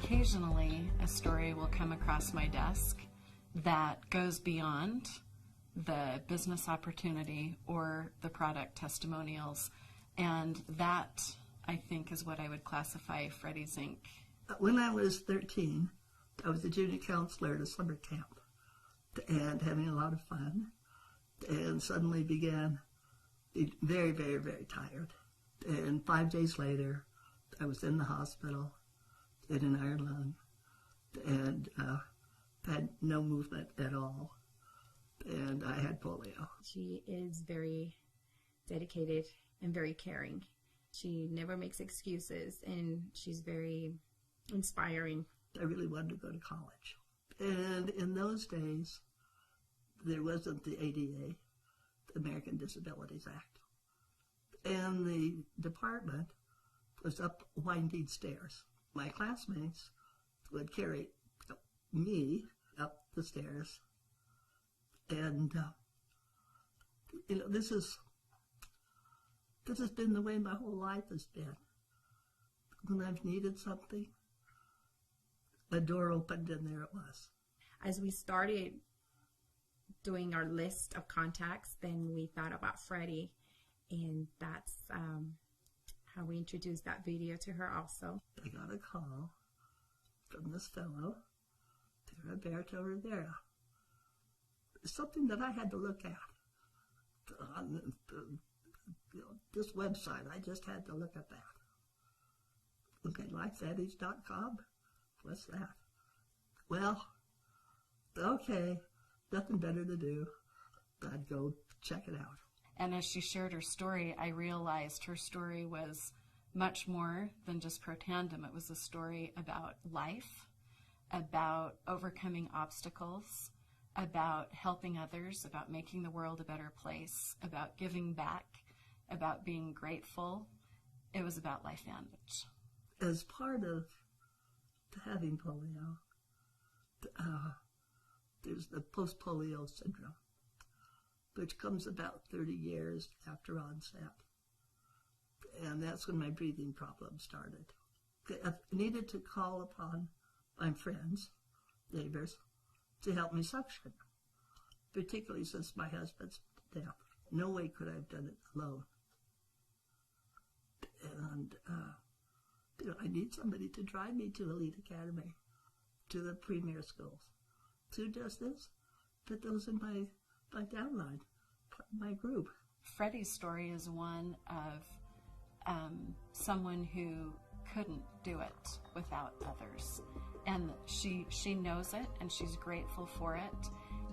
occasionally a story will come across my desk that goes beyond the business opportunity or the product testimonials, and that, I think, is what I would classify Freddie's Inc. When I was 13, I was a junior counselor at a summer camp and having a lot of fun, and suddenly began being very, very, very tired. And 5 days later, I was in the hospital in an iron lung and had no movement at all, and I had polio. She is very dedicated and very caring. She never makes excuses, and she's very inspiring. I really wanted to go to college. And in those days, there wasn't the ADA, the American Disabilities Act. And the department was up winding stairs. My classmates would carry me up the stairs. And, this has been the way my whole life has been. When I've needed something, a door opened and there it was. As we started doing our list of contacts, then we thought about Freddie, and that's how we introduced that video to her also. I got a call from this fellow, Roberto Rivera. Something that I had to look at on this website. I just had to look at that. Okay, LifeVantage.com. What's that? Well, okay, nothing better to do. I'd go check it out. And as she shared her story, I realized her story was much more than just Protandim. It was a story about life, about overcoming obstacles, about helping others, about making the world a better place, about giving back, about being grateful. It was about LifeVantage. As part of having polio, there's the post-polio syndrome, which comes about 30 years after onset. And that's when my breathing problem started. I needed to call upon my friends, neighbors, to help me suction, particularly since my husband's death. No way could I have done it alone. And, I need somebody to drive me to Elite Academy, to the premier schools. Who does this? Put those in my downline, my group. Freddie's story is one of someone who couldn't do it without others. And she knows it, and she's grateful for it.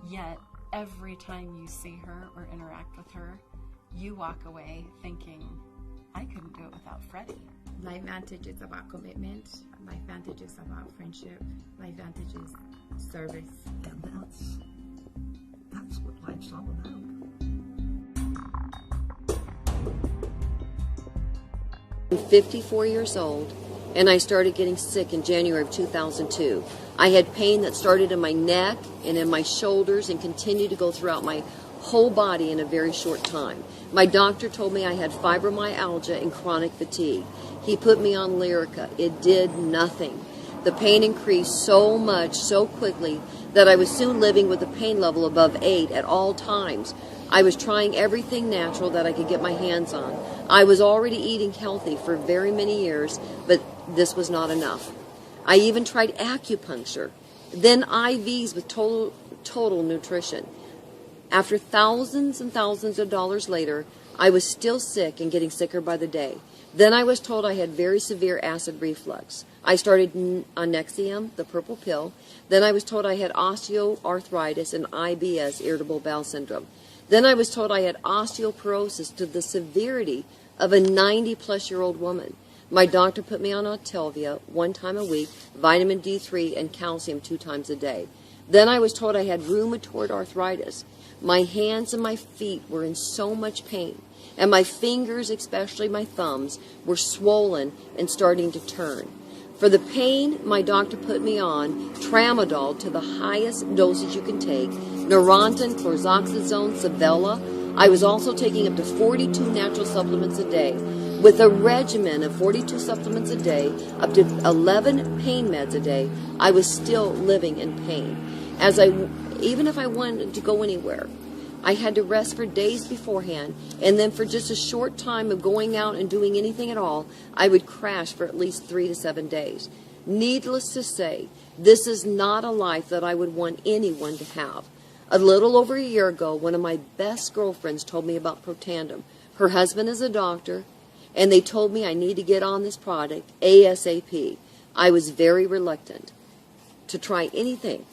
Yet, every time you see her or interact with her, you walk away thinking, I couldn't do it without Freddie. LifeVantage is about commitment. LifeVantage is about friendship. LifeVantage is service. And that's what life's all about. I'm 54 years old, and I started getting sick in January of 2002. I had pain that started in my neck and in my shoulders and continued to go throughout my whole body in a very short time. My doctor told me I had fibromyalgia and chronic fatigue. He put me on Lyrica. It did nothing. The pain increased so much, so quickly, that I was soon living with a pain level above 8 at all times. I was trying everything natural that I could get my hands on. I was already eating healthy for very many years, but this was not enough. I even tried acupuncture, then IVs with total nutrition. After thousands and thousands of dollars later, I was still sick and getting sicker by the day. Then I was told I had very severe acid reflux. I started on Nexium, the purple pill. Then I was told I had osteoarthritis and IBS, irritable bowel syndrome. Then I was told I had osteoporosis to the severity of a 90-plus-year-old woman. My doctor put me on Altelvia 1 time a week, vitamin D3, and calcium 2 times a day. Then I was told I had rheumatoid arthritis. My hands and my feet were in so much pain, and my fingers, especially my thumbs, were swollen and starting to turn. For the pain, my doctor put me on tramadol to the highest dosage you can take, Neurontin, chlorzoxazone, Savella. I was also taking up to 42 natural supplements a day. With a regimen of 42 supplements a day, up to 11 pain meds a day, I was still living in pain. Even if I wanted to go anywhere, I had to rest for days beforehand, and then for just a short time of going out and doing anything at all, I would crash for at least 3 to 7 days. Needless to say, this is not a life that I would want anyone to have. A little over a year ago, one of my best girlfriends told me about Protandim. Her husband is a doctor, and they told me I need to get on this product ASAP. I was very reluctant to try anything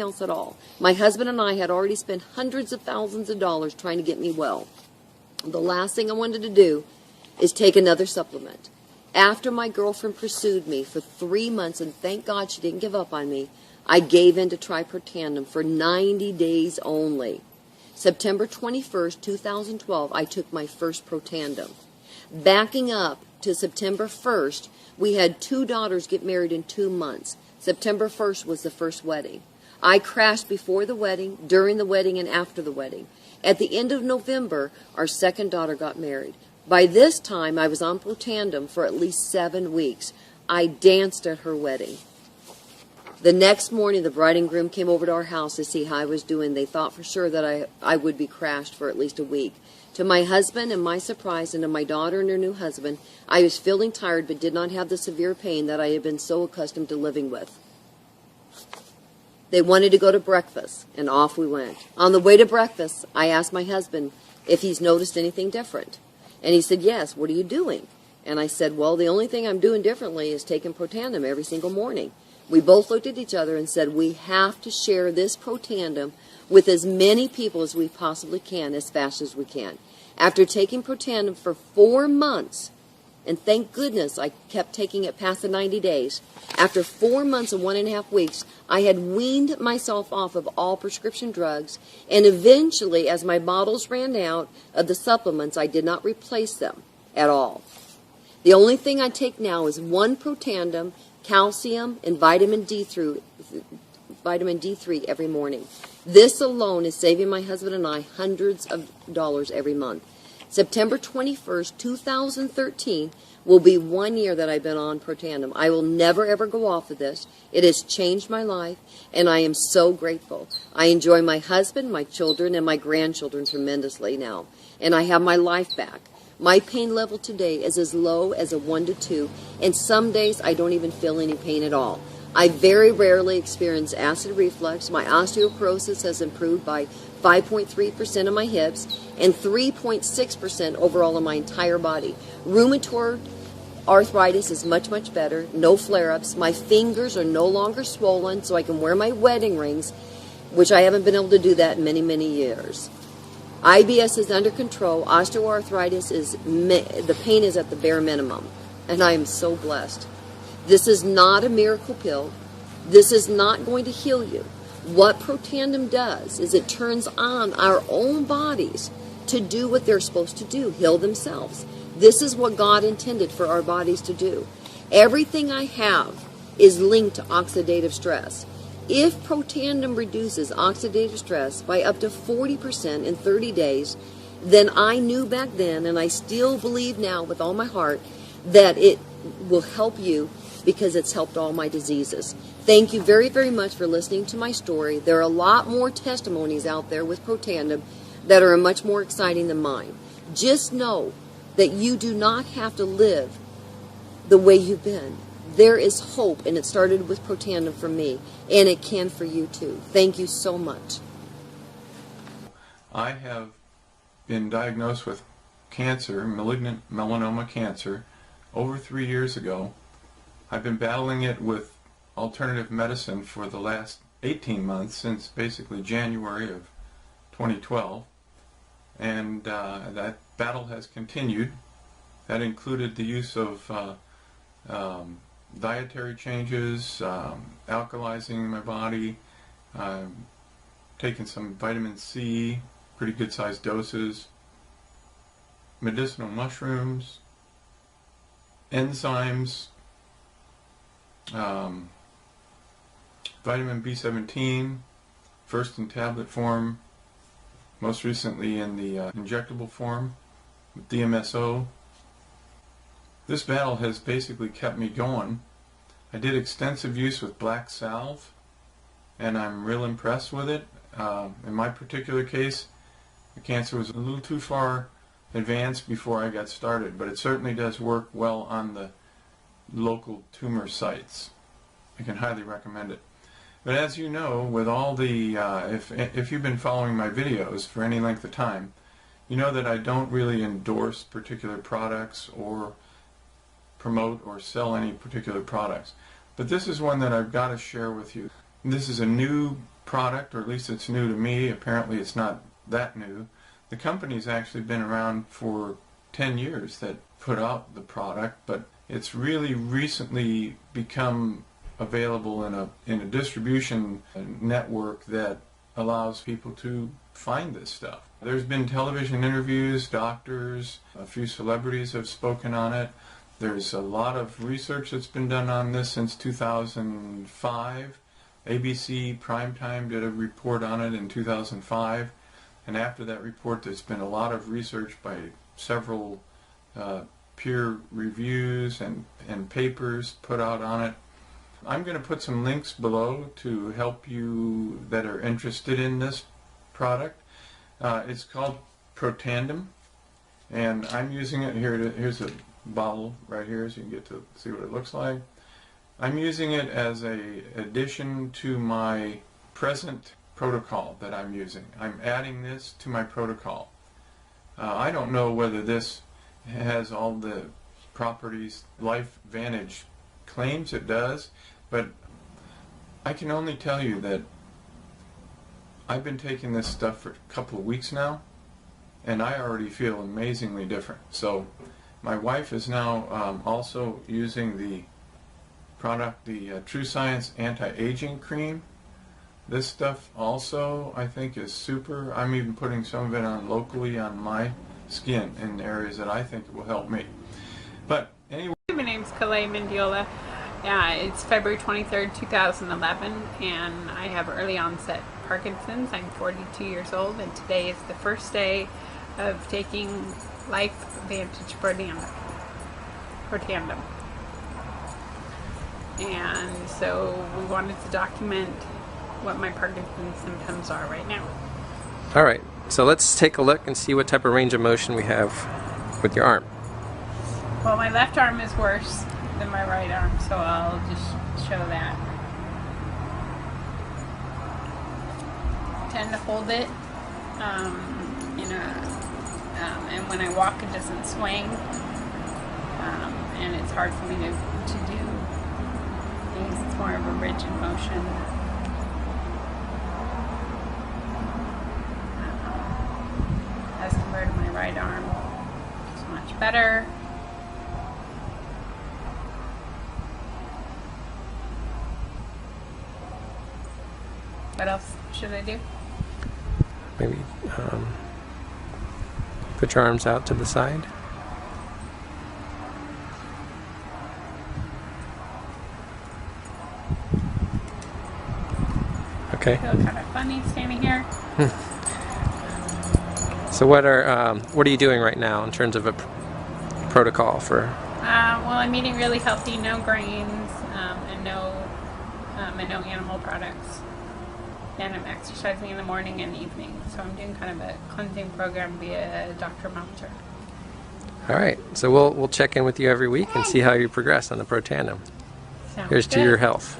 else at all. My husband and I had already spent hundreds of thousands of dollars trying to get me well. The last thing I wanted to do is take another supplement. After my girlfriend pursued me for 3 months, and thank God she didn't give up on me, I gave in to try Protandim for 90 days only. September 21st, 2012, I took my first Protandim. Backing up to September 1st, we had 2 daughters get married in 2 months. September 1st was the first wedding. I crashed before the wedding, during the wedding, and after the wedding. At the end of November, our second daughter got married. By this time, I was on Protandim for at least 7 weeks. I danced at her wedding. The next morning, the bride and groom came over to our house to see how I was doing. They thought for sure that I would be crashed for at least a week. To my husband and my surprise, and to my daughter and her new husband, I was feeling tired but did not have the severe pain that I had been so accustomed to living with. They wanted to go to breakfast, and off we went. On the way to breakfast, I asked my husband if he's noticed anything different. And he said, yes, what are you doing? And I said, well, the only thing I'm doing differently is taking Protandim every single morning. We both looked at each other and said, we have to share this Protandim with as many people as we possibly can, as fast as we can. After taking Protandim for 4 months, and thank goodness I kept taking it past the 90 days, after 4 months and 1.5 weeks, I had weaned myself off of all prescription drugs, and eventually, as my bottles ran out of the supplements, I did not replace them at all. The only thing I take now is 1 Protandim, calcium, and vitamin D3 every morning. This alone is saving my husband and I hundreds of dollars every month. September 21st, 2013 will be 1 year that I've been on Protandim. I will never ever go off of this. It has changed my life, and I am so grateful. I enjoy my husband, my children, and my grandchildren tremendously now, and I have my life back. My pain level today is as low as a 1 to 2, and some days I don't even feel any pain at all. I very rarely experience acid reflux. My osteoporosis has improved by 5.3% of my hips and 3.6% overall in my entire body. Rheumatoid arthritis is much, much better. No flare-ups. My fingers are no longer swollen, so I can wear my wedding rings, which I haven't been able to do that in many, many years. IBS is under control. Osteoarthritis the pain is at the bare minimum, and I am so blessed. This is not a miracle pill. This is not going to heal you. What Protandim does is it turns on our own bodies to do what they're supposed to do, heal themselves. This is what God intended for our bodies to do. Everything I have is linked to oxidative stress. If Protandim reduces oxidative stress by up to 40% in 30 days, then I knew back then, and I still believe now with all my heart, that it will help you because it's helped all my diseases. Thank you very, very much for listening to my story. There are a lot more testimonies out there with Protandim that are much more exciting than mine. Just know that you do not have to live the way you've been. There is hope, and it started with Protandim for me, and it can for you too. Thank you so much. I have been diagnosed with cancer, malignant melanoma cancer, over 3 years ago. I've been battling it with alternative medicine for the last 18 months, since basically January of 2012, and that battle has continued. That included the use of dietary changes, alkalizing my body, taking some vitamin C, pretty good sized doses, medicinal mushrooms, enzymes, vitamin B17, first in tablet form, most recently in the injectable form with DMSO, This battle has basically kept me going. I did extensive use with black salve, and I'm real impressed with it. In my particular case, the cancer was a little too far advanced before I got started, but it certainly does work well on the local tumor sites. I can highly recommend it. But as you know, with all the, if you've been following my videos for any length of time, you know that I don't really endorse particular products or promote or sell any particular products. But this is one that I've got to share with you. This is a new product, or at least it's new to me. Apparently it's not that new. The company's actually been around for 10 years that put out the product, but it's really recently become available in a distribution network that allows people to find this stuff. There's been television interviews, doctors, a few celebrities have spoken on it. There's a lot of research that's been done on this since 2005. ABC Primetime did a report on it in 2005, and after that report there's been a lot of research by several peer reviews and papers put out on it. I'm going to put some links below to help you that are interested in this product. It's called Protandim, and I'm using it here. Here's a bottle right here, so you can get to see what it looks like. I'm using it as a addition to my present protocol that I'm using. I'm adding this to my protocol. I don't know whether this has all the properties LifeVantage claims it does, but I can only tell you that I've been taking this stuff for a couple of weeks now, and I already feel amazingly different. So my wife is now also using the product, the tru-science anti-aging cream. This stuff also I think is super. I'm even putting some of it on locally on my skin in areas that I think will help me. But anyway. My name's Kalei Mendiola. It's February 23rd, 2011, and I have early onset Parkinson's. I'm 42 years old, and today is the first day of taking LifeVantage Protandim. And so we wanted to document what my Parkinson's symptoms are right now. Alright, so let's take a look and see what type of range of motion we have with your arm. Well, my left arm is worse than my right arm, so I'll just show that. I tend to hold it, and when I walk it doesn't swing, and it's hard for me to do things. It's more of a rigid motion. As compared to my right arm, it's much better. What else should I do? Maybe put your arms out to the side. Okay. I feel kind of funny standing here. So what are you doing right now in terms of a protocol for? Well, I'm eating really healthy, no grains, and no animal products. And I'm exercising in the morning and evening. So I'm doing kind of a cleansing program via Dr. Melter. All right. So we'll check in with you every week and see how you progress on the Protandim. Here's to your health.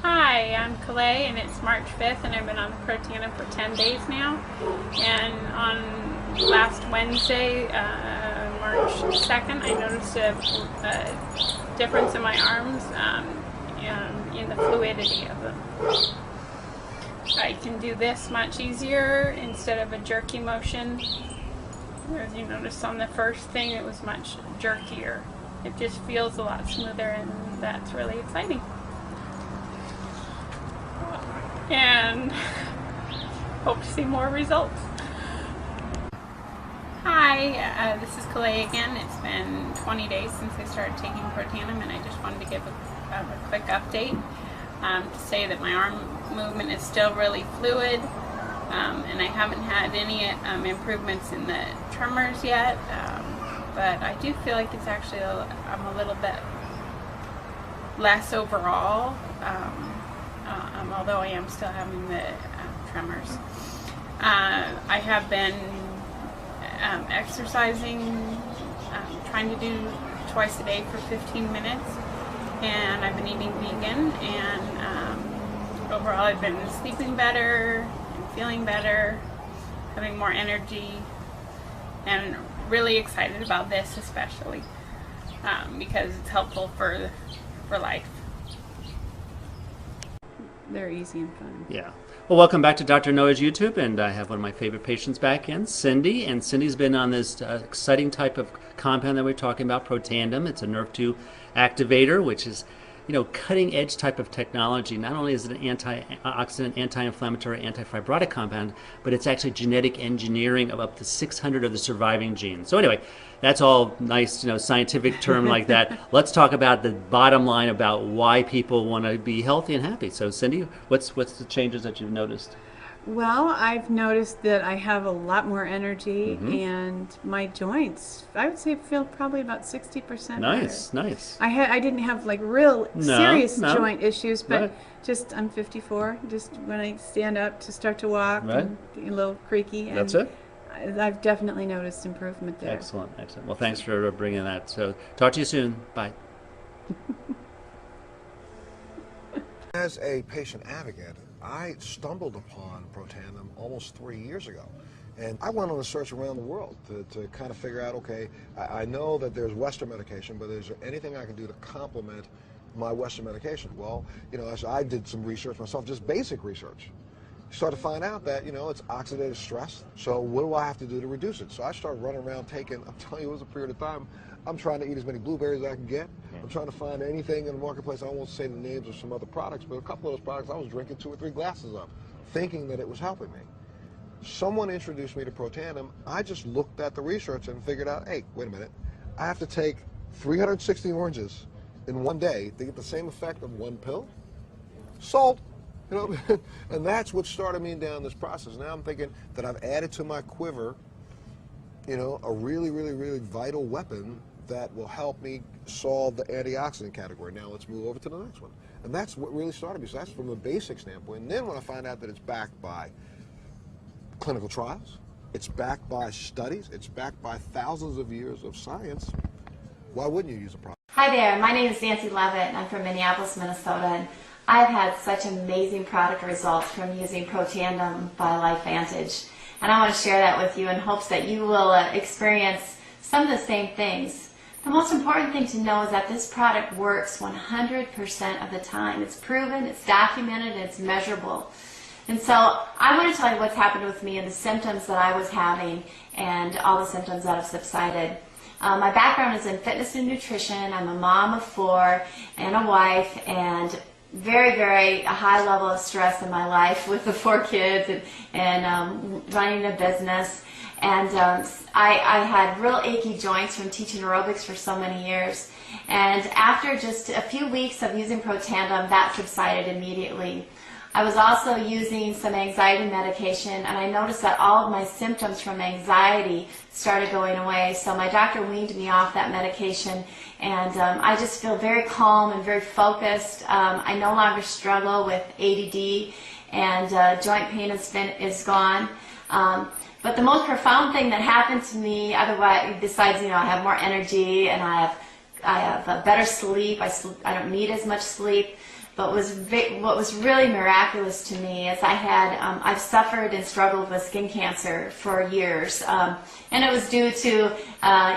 Hi, I'm Kalei, and it's March 5th, and I've been on the Protandim for 10 days now. And on last Wednesday, March 2nd, I noticed a difference in my arms. In the fluidity of them. I can do this much easier instead of a jerky motion. As you noticed on the first thing, it was much jerkier. It just feels a lot smoother, and that's really exciting. And hope to see more results. Hi, this is Kalei again. It's been 20 days since I started taking Protandim, and I just wanted to give a quick update to say that my arm movement is still really fluid. and I haven't had any improvements in the tremors yet, but I do feel like it's actually I'm a little bit less overall, although I am still having the tremors. I have been exercising, trying to do twice a day for 15 minutes, and I've been eating vegan, and overall I've been sleeping better and feeling better, having more energy, and really excited about this especially because it's helpful for life. They're easy and fun. Yeah. Well, welcome back to Dr. Noah's YouTube, and I have one of my favorite patients back in, Cindy, and Cindy's been on this exciting type of compound that we're talking about, Protandim. It's a NRF2 activator, which is, you know, cutting edge type of technology. Not only is it an antioxidant, anti-inflammatory, anti-fibrotic compound, but it's actually genetic engineering of up to 600 of the surviving genes. So anyway, that's all nice, you know, scientific term like that. Let's talk about the bottom line about why people want to be healthy and happy. So Cindy, what's the changes that you've noticed? Well, I've noticed that I have a lot more energy, and my joints, I would say, feel probably about 60% Nice, better. nice. I didn't have like real serious joint issues, but just I'm 54. Just when I stand up to start to walk, and a little creaky. And that's it. I've definitely noticed improvement there. Excellent, excellent. Well, thanks for bringing that. So, talk to you soon. Bye. As a patient advocate, I stumbled upon Protandim almost 3 years ago. And I went on a search around the world to kind of figure out, okay, I know that there's Western medication, but is there anything I can do to complement my Western medication? Well, you know, as I did some research myself, just basic research. Started to find out that, you know, it's oxidative stress. So what do I have to do to reduce it? So I started running around taking, I'm telling you, it was a period of time, I'm trying to eat as many blueberries as I can get. I'm trying to find anything in the marketplace. I won't say the names of some other products, but a couple of those products I was drinking 2 or 3 glasses of, thinking that it was helping me. Someone introduced me to Protandim. I just looked at the research and figured out, hey, wait a minute, I have to take 360 oranges in one day to get the same effect of one pill? Sold. You know, and that's what started me down this process. Now I'm thinking that I've added to my quiver, you know, a really, really, really vital weapon that will help me solve the antioxidant category. Now let's move over to the next one. And that's what really started me. So that's from the basic standpoint. And then when I find out that it's backed by clinical trials, it's backed by studies, it's backed by thousands of years of science, why wouldn't you use a product? Hi there, my name is Nancy Levitt and I'm from Minneapolis, Minnesota. And I've had such amazing product results from using Protandim by LifeVantage. And I want to share that with you in hopes that you will experience some of the same things. The most important thing to know is that this product works 100% of the time. It's proven, it's documented, and it's measurable. And so I want to tell you what's happened with me and the symptoms that I was having and all the symptoms that have subsided. My background is in fitness and nutrition. I'm a mom of 4 and a wife, and very, very high level of stress in my life with the 4 kids and running a business. And I had real achy joints from teaching aerobics for so many years. And after just a few weeks of using Protandim, that subsided immediately. I was also using some anxiety medication, and I noticed that all of my symptoms from anxiety started going away. So my doctor weaned me off that medication, and I just feel very calm and very focused. I no longer struggle with ADD, and joint pain is gone. But the most profound thing that happened to me, otherwise, besides, you know, I have more energy and I have better sleep. I don't need as much sleep. But what was really miraculous to me is I've suffered and struggled with skin cancer for years, and it was due to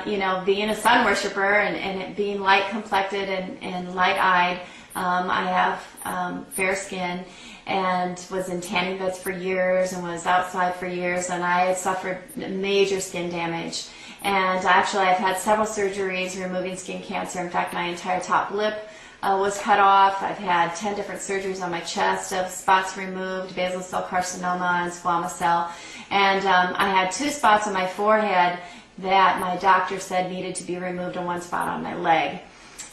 you know, being a sun worshiper and it being light complected and light eyed. I have fair skin and was in tanning beds for years and was outside for years, and I had suffered major skin damage. And actually, I've had several surgeries removing skin cancer. In fact, my entire top lip was cut off. I've had 10 different surgeries on my chest of spots removed, basal cell carcinoma and squamous cell. And I had 2 spots on my forehead that my doctor said needed to be removed and 1 spot on my leg.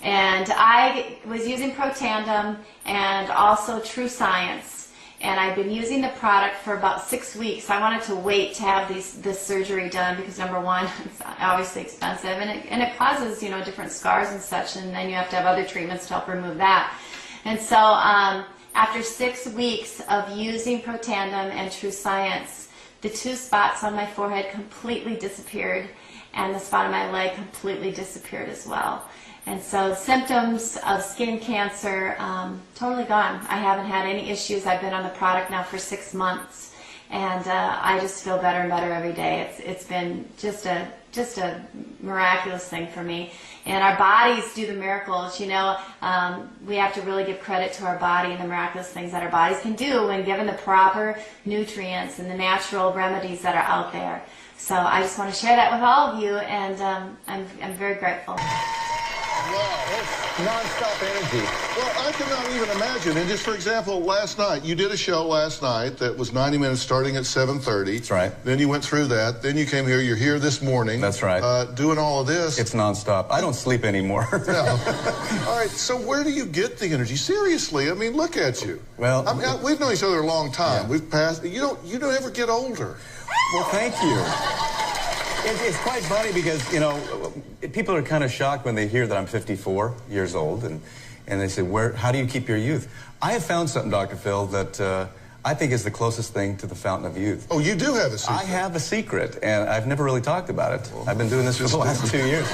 And I was using Protandim and also tru-science. And I've been using the product for about 6 weeks. I wanted to wait to have this surgery done because, number one, it's obviously expensive, and it causes, you know, different scars and such, and then you have to have other treatments to help remove that. And so after 6 weeks of using Protandim and tru-science, the 2 spots on my forehead completely disappeared, and the spot on my leg completely disappeared as well. And so symptoms of skin cancer, totally gone. I haven't had any issues. I've been on the product now for 6 months, and I just feel better and better every day. It's been just a miraculous thing for me. And our bodies do the miracles, you know. We have to really give credit to our body and the miraculous things that our bodies can do when given the proper nutrients and the natural remedies that are out there. So I just want to share that with all of you, and I'm very grateful. Wow, that's non-stop energy. Well, I cannot even imagine. And just for example, last night, you did a show last night that was 90 minutes starting at 7:30. That's right. Then you went through that. Then you came here. You're here this morning. That's right. Doing all of this. It's non-stop. I don't sleep anymore. No. All right, so where do you get the energy? Seriously, I mean, look at you. Well, we've known each other a long time. Yeah. We've passed. You don't ever get older. Well, thank you. It's quite funny because, you know, people are kind of shocked when they hear that I'm 54 years old, and they say, how do you keep your youth? I have found something, Dr. Phil, that I think is the closest thing to the fountain of youth. Oh, you do have a secret? I have a secret, and I've never really talked about it. I've been doing this for the last 2 years.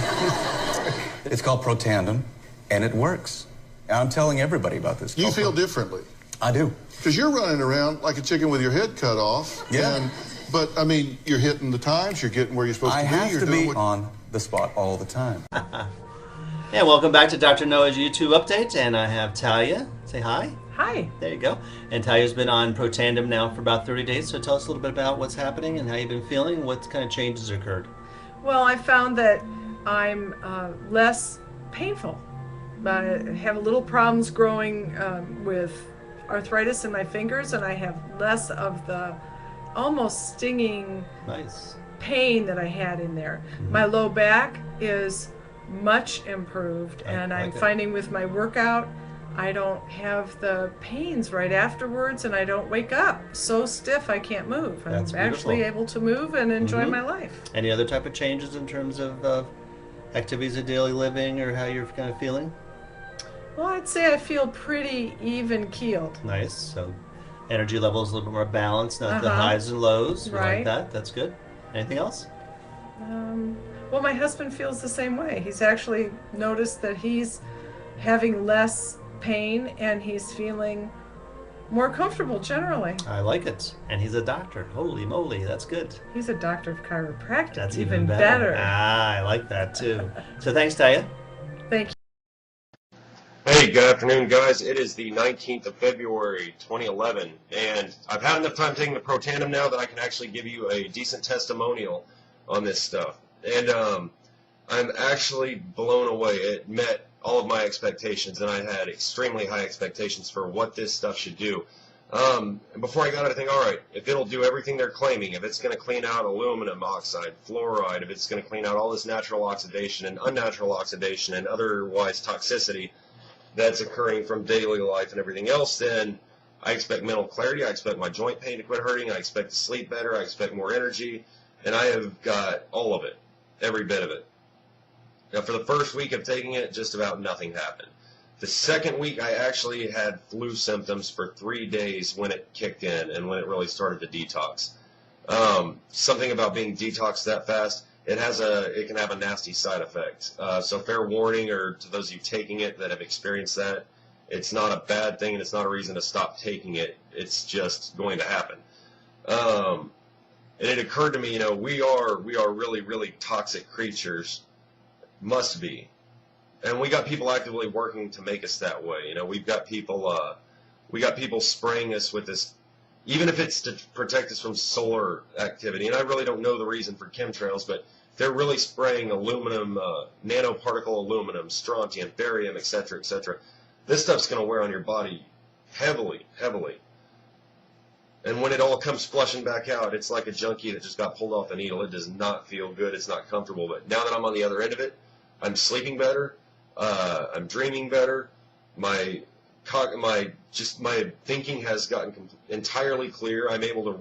It's called Protandim, and it works. And I'm telling everybody about this. You feel differently? I do. Because you're running around like a chicken with your head cut off. Yeah. But, I mean, you're hitting the times, you're getting where you're supposed to be. I have to be on the spot all the time. Yeah, welcome back to Dr. Noah's YouTube update, and I have Talia. Say hi. Hi. There you go. And Talia's been on Protandim now for about 30 days, so tell us a little bit about what's happening and how you've been feeling, what kind of changes occurred. Well, I found that I'm less painful. I have little problems growing with arthritis in my fingers, and I have less of the almost stinging pain that I had in there. Mm-hmm. My low back is much improved, and I'm finding with my workout I don't have the pains right afterwards, and I don't wake up so stiff I can't move. I'm actually able to move and enjoy my life. Any other type of changes in terms of activities of daily living or how you're kind of feeling? Well, I'd say I feel pretty even-keeled. Nice. So energy levels a little bit more balanced, not the highs and lows. We like that. That's good. Anything else? Well, my husband feels the same way. He's actually noticed that he's having less pain and he's feeling more comfortable generally. I like it. And he's a doctor. Holy moly, that's good. He's a doctor of chiropractic. That's even better. Ah, I like that too. So thanks, Talia. Thank you. Hey, good afternoon, guys. It is the 19th of February, 2011, and I've had enough time taking the Protandim now that I can actually give you a decent testimonial on this stuff. And I'm actually blown away. It met all of my expectations, and I had extremely high expectations for what this stuff should do. And before I got it, I think, all right, if it'll do everything they're claiming, if it's going to clean out aluminum oxide, fluoride, if it's going to clean out all this natural oxidation and unnatural oxidation and otherwise toxicity that's occurring from daily life and everything else, then I expect mental clarity, I expect my joint pain to quit hurting, I expect to sleep better, I expect more energy, and I have got all of it, every bit of it. Now, for the first week of taking it, just about nothing happened. The second week, I actually had flu symptoms for 3 days when it kicked in and when it really started to detox. Something about being detoxed that fast, it can have a nasty side effect. So fair warning, or to those of you taking it that have experienced that, it's not a bad thing and it's not a reason to stop taking it. It's just going to happen. And it occurred to me, you know, we are really, really toxic creatures. Must be. And we got people actively working to make us that way. You know, we've got people spraying us with this, even if it's to protect us from solar activity. And I really don't know the reason for chemtrails, but they're really spraying aluminum, nanoparticle aluminum, strontium, barium, etc., etc. This stuff's going to wear on your body heavily, heavily. And when it all comes flushing back out, it's like a junkie that just got pulled off the needle. It does not feel good. It's not comfortable. But now that I'm on the other end of it, I'm sleeping better. I'm dreaming better. My my thinking has gotten entirely clear. I'm able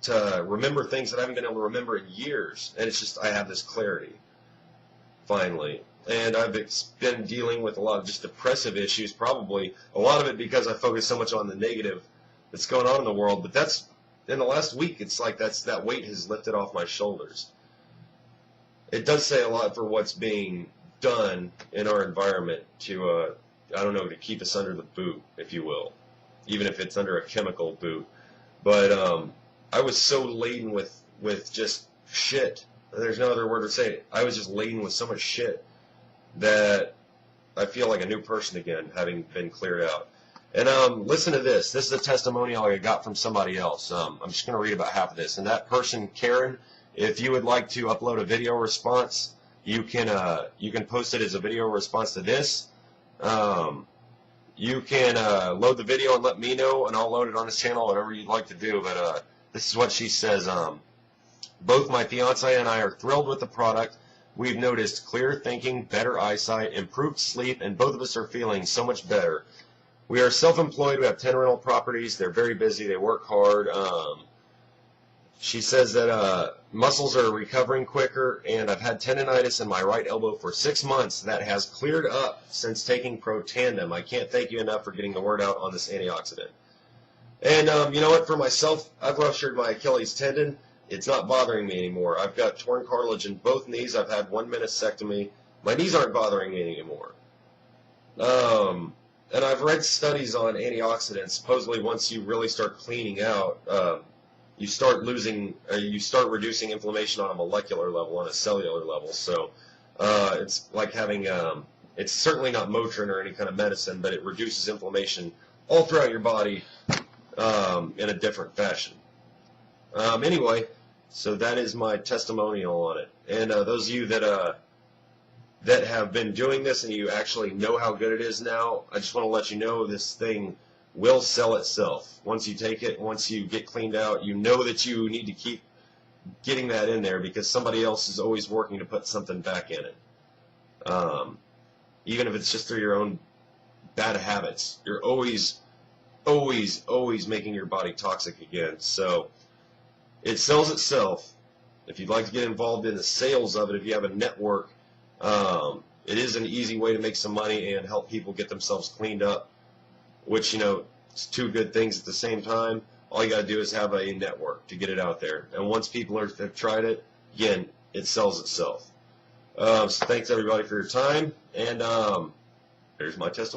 to remember things that I haven't been able to remember in years, and it's just I have this clarity finally. And I've been dealing with a lot of just depressive issues, probably a lot of it because I focus so much on the negative that's going on in the world. But that's in the last week, it's like that weight has lifted off my shoulders. It does say a lot for what's being done in our environment to I don't know, to keep us under the boot, if you will, even if it's under a chemical boot. But I was so laden with just shit. There's no other word to say it. I was just laden with so much shit that I feel like a new person again, having been cleared out. And listen to this. This is a testimonial I got from somebody else. I'm just going to read about half of this. And that person, Karen, if you would like to upload a video response, you can post it as a video response to this. You can load the video and let me know, and I'll load it on this channel, whatever you'd like to do. But this is what she says. Both my fiance and I are thrilled with the product. We've noticed clear thinking, better eyesight, improved sleep, and both of us are feeling so much better. We are self-employed. We have 10 rental properties. They're very busy. They work hard. She says that muscles are recovering quicker, and I've had tendonitis in my right elbow for 6 months. That has cleared up since taking Protandim. I can't thank you enough for getting the word out on this antioxidant. And you know what? For myself, I've ruptured my Achilles tendon. It's not bothering me anymore. I've got torn cartilage in both knees. I've had 1 meniscectomy. My knees aren't bothering me anymore. And I've read studies on antioxidants. Supposedly, once you really start cleaning out, you start reducing inflammation on a molecular level, on a cellular level. So it's like having, it's certainly not Motrin or any kind of medicine, but it reduces inflammation all throughout your body in a different fashion. Anyway, so that is my testimonial on it. And those of you that have been doing this and you actually know how good it is now, I just want to let you know this thing will sell itself. Once you take it, once you get cleaned out, you know that you need to keep getting that in there because somebody else is always working to put something back in it. Even if it's just through your own bad habits, you're always making your body toxic again. So it sells itself. If you'd like to get involved in the sales of it, if you have a network, it is an easy way to make some money and help people get themselves cleaned up, which, you know, it's two good things at the same time. All you got to do is have a network to get it out there. And once people have tried it, again, it sells itself. So thanks, everybody, for your time. And there's my testimony.